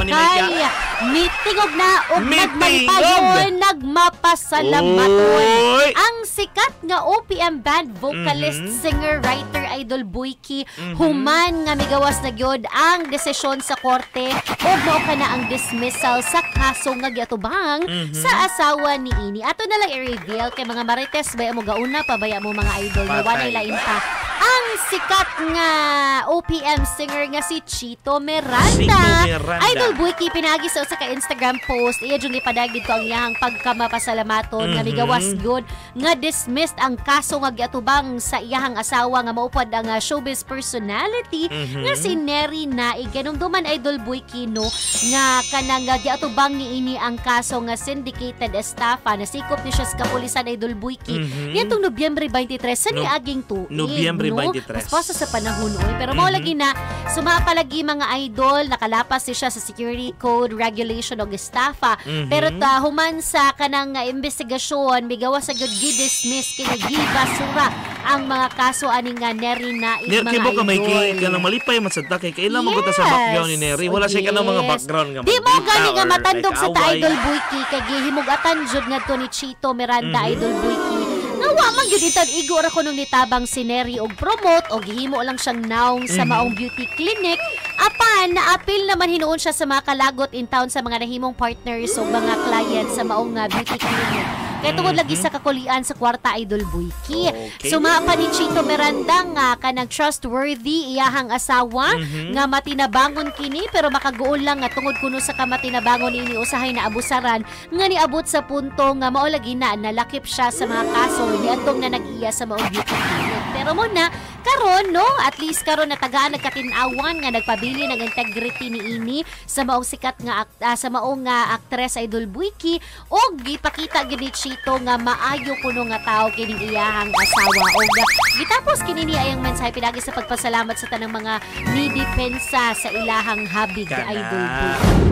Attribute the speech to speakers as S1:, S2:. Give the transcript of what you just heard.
S1: naman ni Mike.
S2: Kay mitingog na og nagmalipayon, nagmapasalamat ang sikat nga OPM band vocalist, singer, writer, idol Boyki human nga migawas na gyud ang desisyon sa korte ug mao kana ang dismissal sa kaso nga giatubang sa asawa ni ini. Ato na lang i-reveal kay mga marites baya mo gauna pa baya mo mga idol nga walay lain pa ang sikat nga OPM singer nga si Chito Miranda. Idol Boyki pinagi sa usa ka Instagram post iya jud gipadagid ko ang iyang pagkamapasalamaton nga migawas good nga dismissed ang kaso nga giatubang sa iyang asawa nga maupad ang showbiz personality nga si Neri Naig. Ganungduman Idol Boyki no nga kanang giatubang ni ini ang kaso nga syndicated estafa nasikop ni siya sa kapulisan Idol Boyki nitong Nobyembre 23 sa niaging tuig.
S1: Nobyembre 23.
S2: Paspasa sa panahon oy pero mao lagi na sumapalagi mga idol nakalapas siya sa security code regulation og estafa pero human sa kanang investigasyon migawas sa gyud gi-dismiss kini gibasura ang mga kaso ani nga Neri Naig mga
S1: Kibo ka may
S2: idol.
S1: kanang malipay masada kay kailan mo sa background ni Neri wala siya kanang mga background nga
S2: di mo gani nga matandog sa ta Idol Boyki kay gihimugatan jud ngadto ni Chito Miranda Idol Boyki nawa man gyud itad igor ako nung nitabang si Neri og promote og gihimo lang siyang naong sa maong beauty clinic apan naapil naman hinuon siya sa mga kalagot in town sa mga nahimong partners o mga clients sa maong beauty clinic. Kaya tungod lagi sa kakulian sa kwarta Idol Boyki. Sumapa ni Chito Miranda nga kanang trustworthy iyahang asawa nga matinabangon kini pero makaguol lang nga tungod kuno sa kamatinabangon ini usahay na abusaran nga niabot sa punto nga mao lagi na nalakip siya sa mga kaso niadtong na nag-iya sa maong beauty clinic. Pero mo na karon no at least karon natagaan nagkatinawan nga nagpabili ng integrity ni ini sa maong sikat nga sa maong aktres Idol Boyki og gipakita gid ni Chito nga maayo kuno nga tao kining iyahang asawa og gitapos kini niya ayang mensahe pinagi sa pagpasalamat sa tanang mga nidepensa sa ilahang habig Idol Boyki.